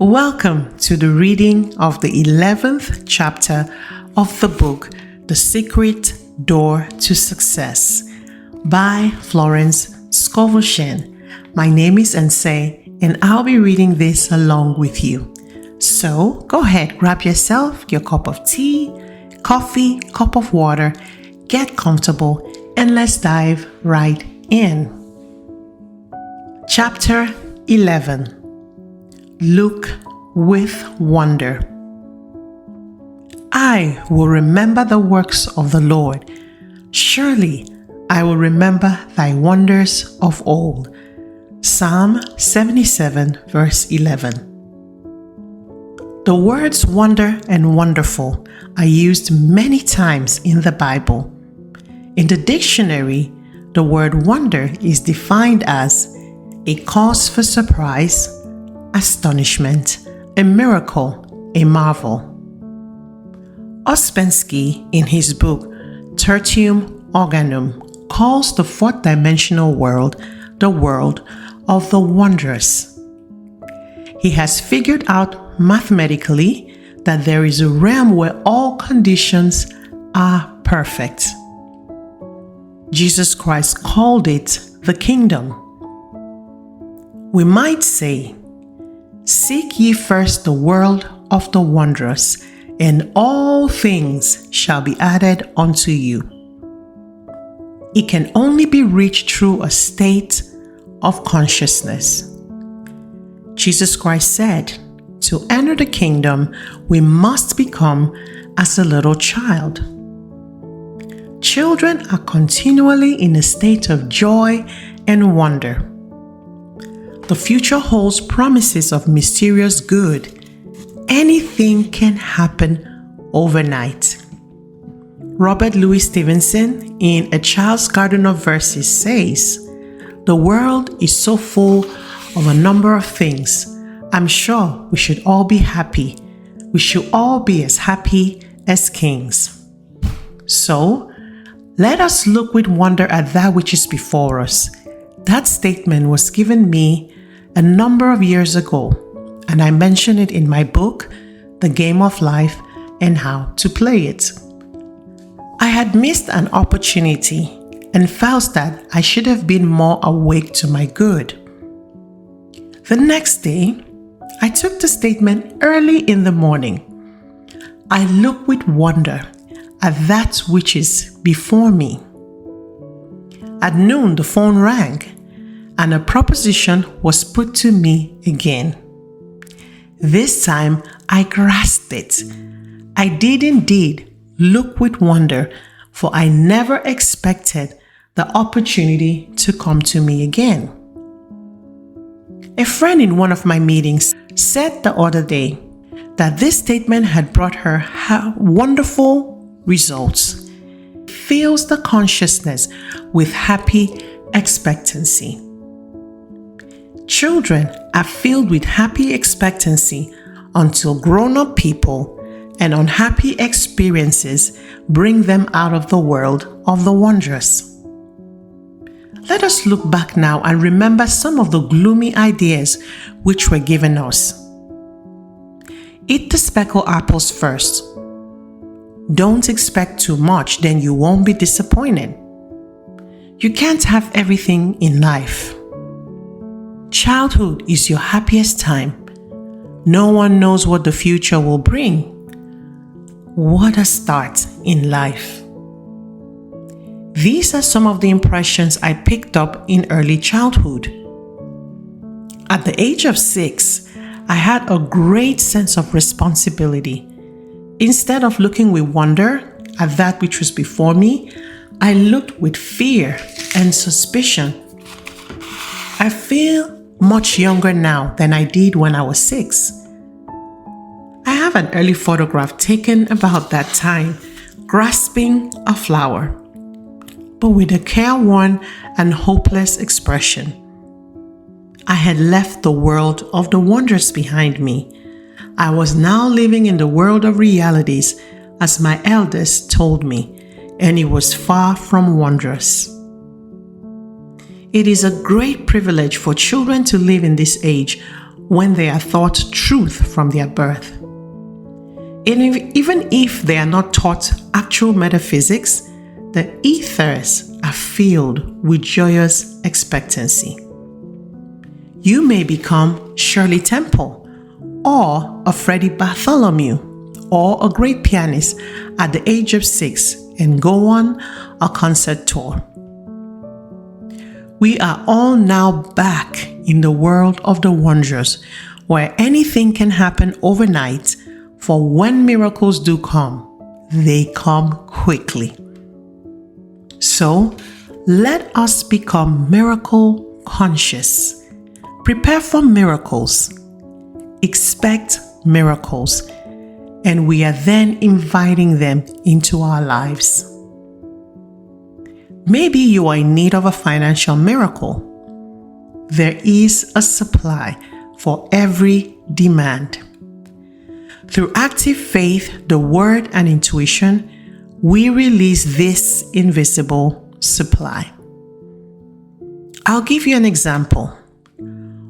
Welcome to the reading of the 11th chapter of the book, The Secret Door to Success by Florence Scovel Shinn. My name is Nse, and I'll be reading this along with you. So go ahead, grab yourself your cup of tea, coffee, cup of water, get comfortable, and let's dive right in. Chapter 11. Look with wonder. I will remember the works of the Lord. Surely I will remember thy wonders of old. Psalm 77 verse 11. The words wonder and wonderful are used many times in the Bible. In the dictionary, the word wonder is defined as a cause for surprise, astonishment, a miracle, a marvel. Ouspensky, in his book Tertium Organum, calls the fourth dimensional world the world of the wondrous. He has figured out mathematically that there is a realm where all conditions are perfect. Jesus Christ called it the kingdom. We might say, "Seek ye first the world of the wondrous, and all things shall be added unto you." It can only be reached through a state of consciousness. Jesus Christ said, to enter the kingdom, we must become as a little child. Children are continually in a state of joy and wonder. The future holds promises of mysterious good. Anything can happen overnight. Robert Louis Stevenson, in A Child's Garden of Verses, says, "The world is so full of a number of things. I'm sure we should all be happy. We should all be as happy as kings." So, let us look with wonder at that which is before us. That statement was given me a number of years ago, and I mention it in my book, The Game of Life and How to Play It. I had missed an opportunity and felt that I should have been more awake to my good. The next day, I took the statement early in the morning. I look with wonder at that which is before me. At noon, the phone rang, and a proposition was put to me again. This time, I grasped it. I did indeed look with wonder, for I never expected the opportunity to come to me again. A friend in one of my meetings said the other day that this statement had brought her wonderful results. Fills the consciousness with happy expectancy. Children are filled with happy expectancy until grown-up people and unhappy experiences bring them out of the world of the wondrous. Let us look back now and remember some of the gloomy ideas which were given us. Eat the speckled apples first. Don't expect too much, then you won't be disappointed. You can't have everything in life. Childhood is your happiest time. No one knows what the future will bring. What a start in life. These are some of the impressions I picked up in early childhood. At the age of 6, I had a great sense of responsibility. Instead of looking with wonder at that which was before me, I looked with fear and suspicion. I feel much younger now than I did when I was 6. I have an early photograph taken about that time, grasping a flower, but with a careworn and hopeless expression. I had left the world of the wonders behind me. I was now living in the world of realities, as my elders told me, and it was far from wondrous. It is a great privilege for children to live in this age when they are taught truth from their birth. Even if they are not taught actual metaphysics, the ethers are filled with joyous expectancy. You may become Shirley Temple, or a Freddie Bartholomew, or a great pianist at the age of 6 and go on a concert tour. We are all now back in the world of the wondrous, where anything can happen overnight, for when miracles do come, they come quickly. So, let us become miracle conscious. Prepare for miracles. Expect miracles. And we are then inviting them into our lives. Maybe you are in need of a financial miracle. There is a supply for every demand. Through active faith, the word, and intuition, we release this invisible supply. I'll give you an example.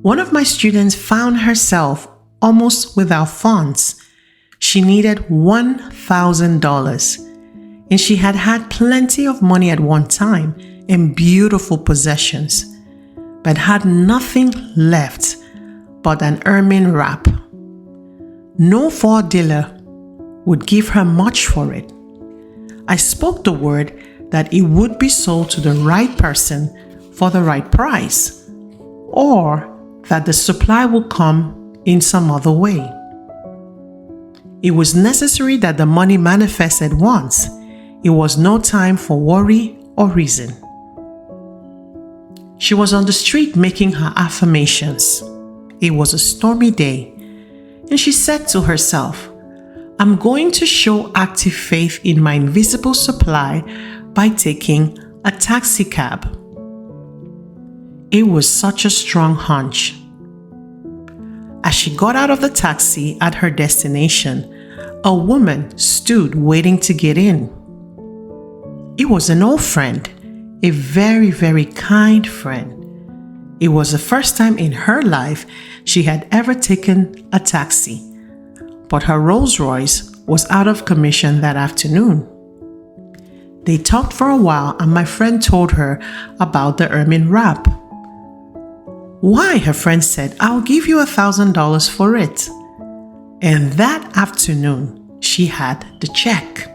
One of my students found herself almost without funds. She needed $1,000, and she had had plenty of money at one time and beautiful possessions, but had nothing left but an ermine wrap. No Ford dealer would give her much for it. I spoke the word that it would be sold to the right person for the right price, or that the supply would come in some other way. It was necessary that the money manifest at once. It was no time for worry or reason. She was on the street making her affirmations. It was a stormy day, and she said to herself, "I'm going to show active faith in my invisible supply by taking a taxi cab." It was such a strong hunch. As she got out of the taxi at her destination, a woman stood waiting to get in. It was an old friend, a very, very kind friend. It was the first time in her life she had ever taken a taxi, but her Rolls Royce was out of commission that afternoon. They talked for a while, and my friend told her about the ermine wrap. "Why?" her friend said. "I'll give you $1,000 for it." And that afternoon, she had the check.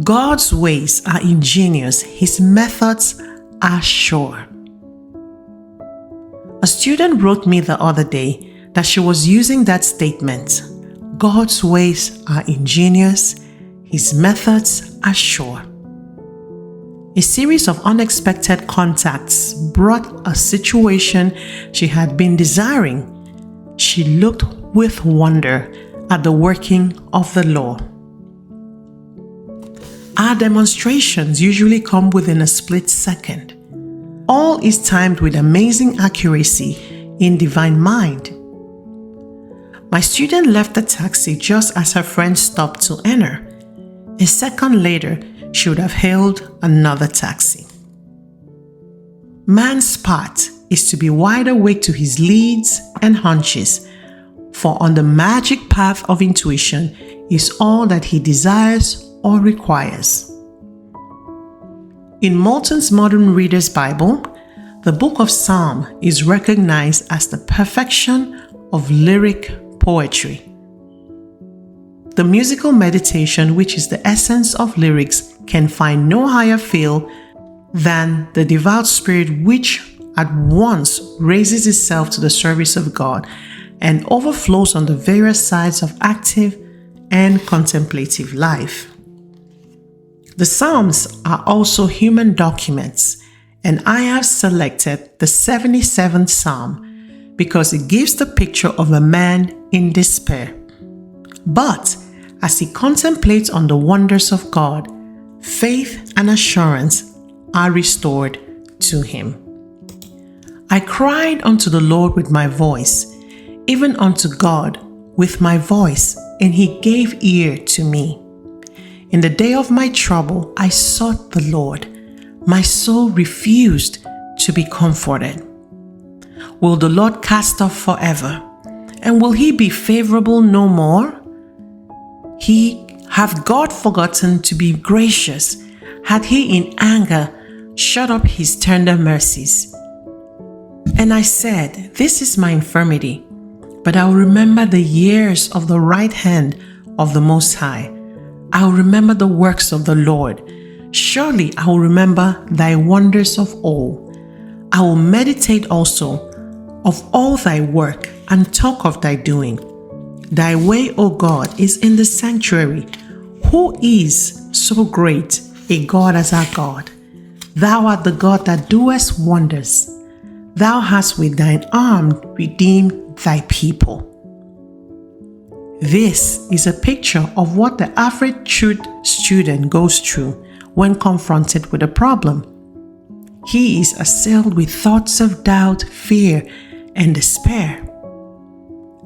God's ways are ingenious. His methods are sure. A student wrote me the other day that she was using that statement. God's ways are ingenious. His methods are sure. A series of unexpected contacts brought a situation she had been desiring. She looked with wonder at the working of the law. Our demonstrations usually come within a split second. All is timed with amazing accuracy in divine mind. My student left the taxi just as her friend stopped to enter. A second later, she would have hailed another taxi. Man's part is to be wide awake to his leads and hunches, for on the magic path of intuition is all that he desires or requires. In Moulton's Modern Reader's Bible, the book of Psalm is recognized as the perfection of lyric poetry. The musical meditation, which is the essence of lyrics, can find no higher feel than the devout spirit which at once raises itself to the service of God and overflows on the various sides of active and contemplative life. The Psalms are also human documents, and I have selected the 77th Psalm because it gives the picture of a man in despair. But as he contemplates on the wonders of God, faith and assurance are restored to him. I cried unto the Lord with my voice, even unto God with my voice, and he gave ear to me. In the day of my trouble, I sought the Lord. My soul refused to be comforted. will the Lord cast off forever? And will he be favorable no more? Hath God forgotten to be gracious? Hath he in anger shut up his tender mercies? And I said, this is my infirmity, but I will remember the years of the right hand of the Most High. I will remember the works of the Lord. Surely I will remember thy wonders of old. I will meditate also of all thy work and talk of thy doing. Thy way, O God, is in the sanctuary. Who is so great a God as our God? Thou art the God that doest wonders. Thou hast with thine arm redeemed thy people. This is a picture of what the average truth student goes through when confronted with a problem. He is assailed with thoughts of doubt, fear, and despair.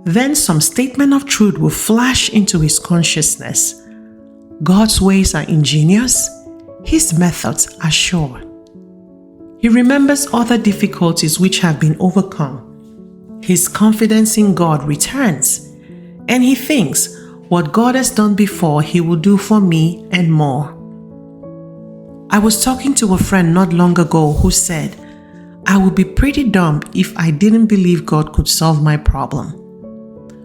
Then some statement of truth will flash into his consciousness. God's ways are ingenious, his methods are sure. He remembers other difficulties which have been overcome. His confidence in God returns, and he thinks, what God has done before, he will do for me and more. I was talking to a friend not long ago who said, I would be pretty dumb if I didn't believe God could solve my problem.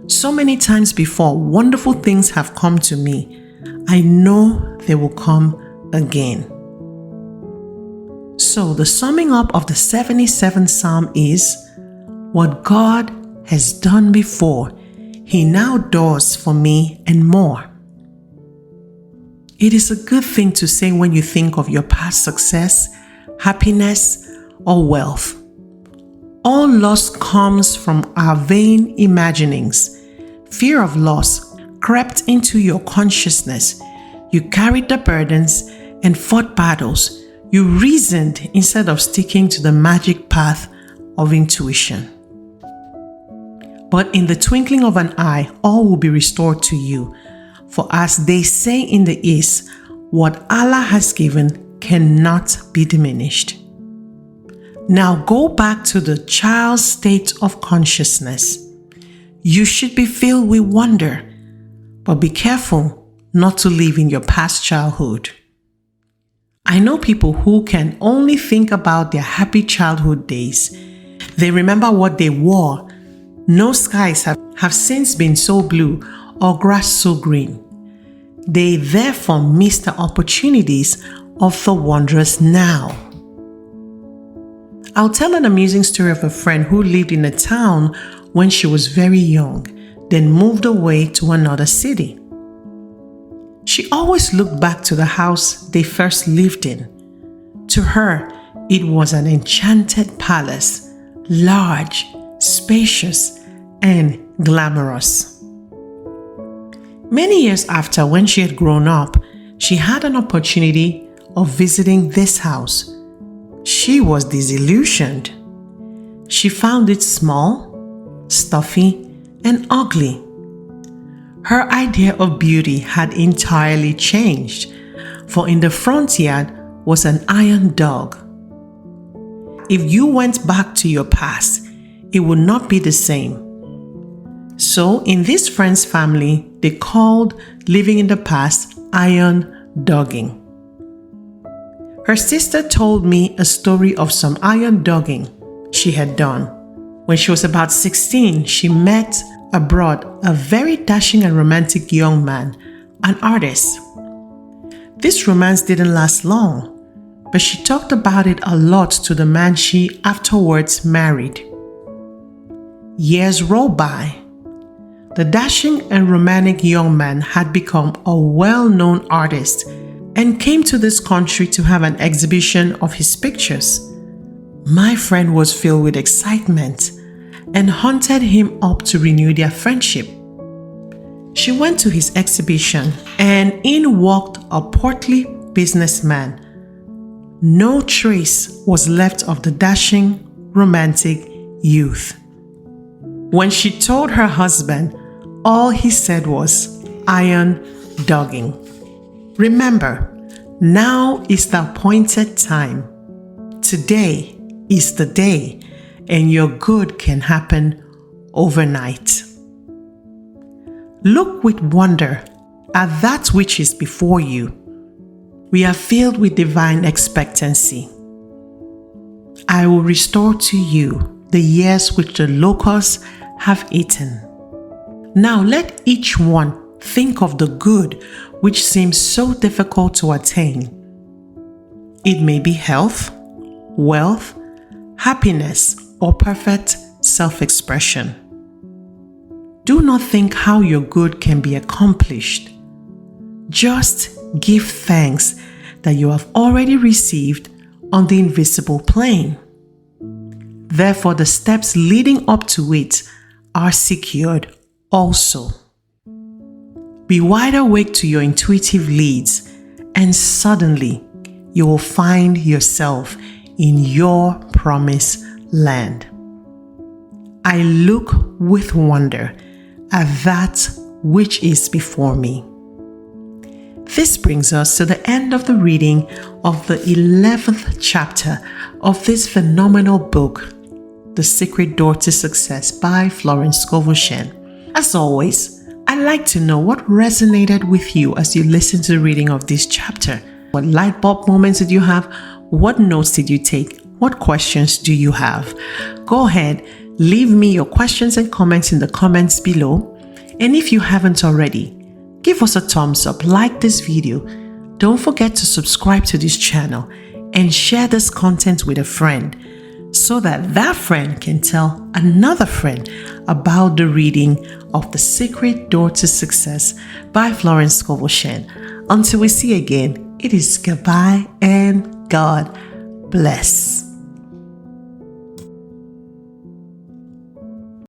So many times before, wonderful things have come to me. I know they will come again. So the summing up of the 77th Psalm is, what God has done before, he now does for me and more. It is a good thing to say when you think of your past success, happiness, or wealth. All loss comes from our vain imaginings. Fear of loss crept into your consciousness. You carried the burdens and fought battles. You reasoned instead of sticking to the magic path of intuition. But in the twinkling of an eye, all will be restored to you. For as they say in the East, what Allah has given cannot be diminished. Now go back to the child's state of consciousness. You should be filled with wonder, but be careful not to live in your past childhood. I know people who can only think about their happy childhood days. They remember what they wore. No skies have since been so blue or grass so green. They therefore miss the opportunities of the wondrous now. I'll tell an amusing story of a friend who lived in a town when she was very young, then moved away to another city. She always looked back to the house they first lived in. To her, it was an enchanted palace, large, spacious, and glamorous. Many years after, when she had grown up, she had an opportunity of visiting this house. She was disillusioned. She found it small, stuffy, and ugly. Her idea of beauty had entirely changed, for in the front yard was an iron dog. If you went back to your past, it would not be the same. So in this friend's family, they called living in the past iron dogging. Her sister told me a story of some iron dogging she had done. When she was about 16, she met abroad a very dashing and romantic young man, an artist. This romance didn't last long, but she talked about it a lot to the man she afterwards married. Years rolled by. The dashing and romantic young man had become a well-known artist and came to this country to have an exhibition of his pictures. My friend was filled with excitement and hunted him up to renew their friendship. She went to his exhibition, and in walked a portly businessman. No trace was left of the dashing, romantic youth. When she told her husband, all he said was, iron dogging. Remember, now is the appointed time. Today is the day, and your good can happen overnight. Look with wonder at that which is before you. We are filled with divine expectancy. I will restore to you the years which the locusts have eaten. Now let each one think of the good which seems so difficult to attain. It may be health, wealth, happiness, or perfect self-expression. Do not think how your good can be accomplished. Just give thanks that you have already received on the invisible plane. Therefore, the steps leading up to it are secured also. Be wide awake to your intuitive leads, and suddenly you will find yourself in your promised land. I look with wonder at that which is before me. This brings us to the end of the reading of the 11th chapter of this phenomenal book, The Secret Door to Success by Florence Scovel Shinn. As always, I'd like to know what resonated with you as you listened to the reading of this chapter. What light bulb moments did you have? What notes did you take? What questions do you have? Go ahead, leave me your questions and comments in the comments below. And if you haven't already, give us a thumbs up, like this video. Don't forget to subscribe to this channel and share this content with a friend so that that friend can tell another friend about the reading of The Secret Door to Success by Florence Scovel Shinn. Until we see again, it is goodbye and God bless.